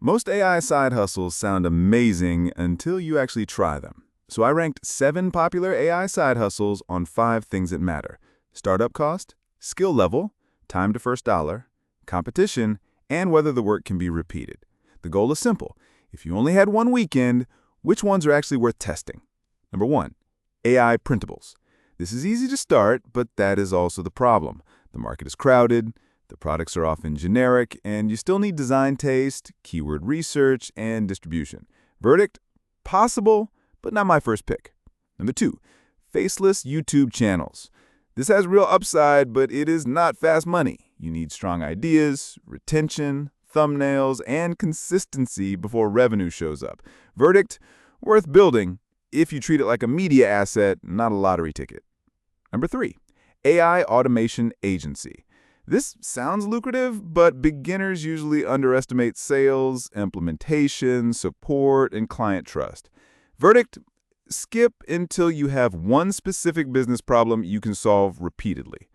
Most AI side hustles sound amazing until you actually try them. So I ranked 7 popular AI side hustles on 5 things that matter: startup cost, skill level, time to first dollar, competition, and whether the work can be repeated. The goal is simple. If you only had one weekend, which ones are actually worth testing? Number 1, AI printables. This is easy to start, but that is also the problem. The market is crowded, the products are often generic, and you still need design taste, keyword research, and distribution. Verdict? Possible, but not my first pick. Number 2, faceless YouTube channels. This has real upside, but it is not fast money. You need strong ideas, retention, thumbnails, and consistency before revenue shows up. Verdict? Worth building if you treat it like a media asset, not a lottery ticket. Number 3, AI automation agency. This sounds lucrative, but beginners usually underestimate sales, implementation, support, and client trust. Verdict? Skip until you have one specific business problem you can solve repeatedly.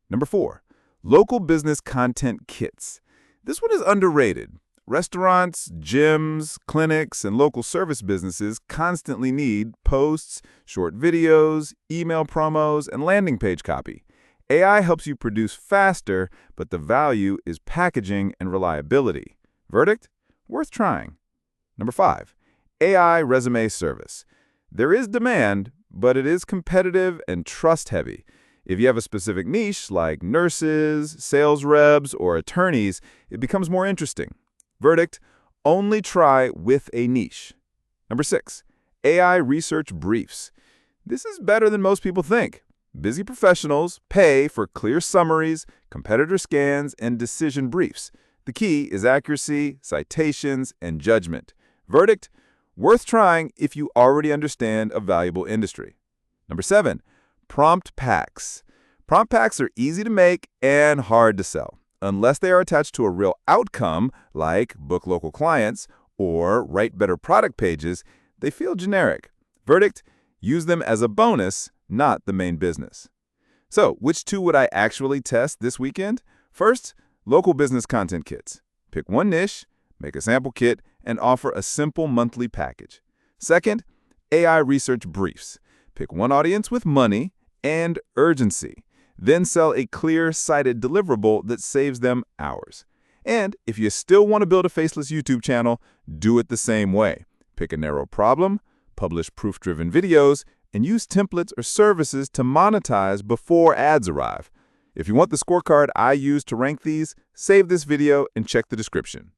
Number 4, local business content kits. This one is underrated. Restaurants, gyms, clinics, and local service businesses constantly need posts, short videos, email promos, and landing page copy. AI helps you produce faster, but the value is packaging and reliability. Verdict? Worth trying. Number 5, AI resume service. There is demand, but it is competitive and trust-heavy. If you have a specific niche like nurses, sales reps, or attorneys, it becomes more interesting. Verdict? Only try with a niche. Number 6, AI research briefs. This is better than most people think. Busy professionals pay for clear summaries, competitor scans, and decision briefs. The key is accuracy, citations, and judgment. Verdict? Worth trying if you already understand a valuable industry. Number 7, prompt packs. Prompt packs are easy to make and hard to sell. Unless they are attached to a real outcome, like book local clients or write better product pages, they feel generic. Verdict? Use them as a bonus, not the main business. So, which 2 would I actually test this weekend? First, local business content kits. Pick one niche, make a sample kit, and offer a simple monthly package. Second, AI research briefs. Pick one audience with money and urgency. Then sell a clear-sighted deliverable that saves them hours. And if you still want to build a faceless YouTube channel, do it the same way. Pick a narrow problem, publish proof-driven videos, and use templates or services to monetize before ads arrive. If you want the scorecard I use to rank these, save this video and check the description.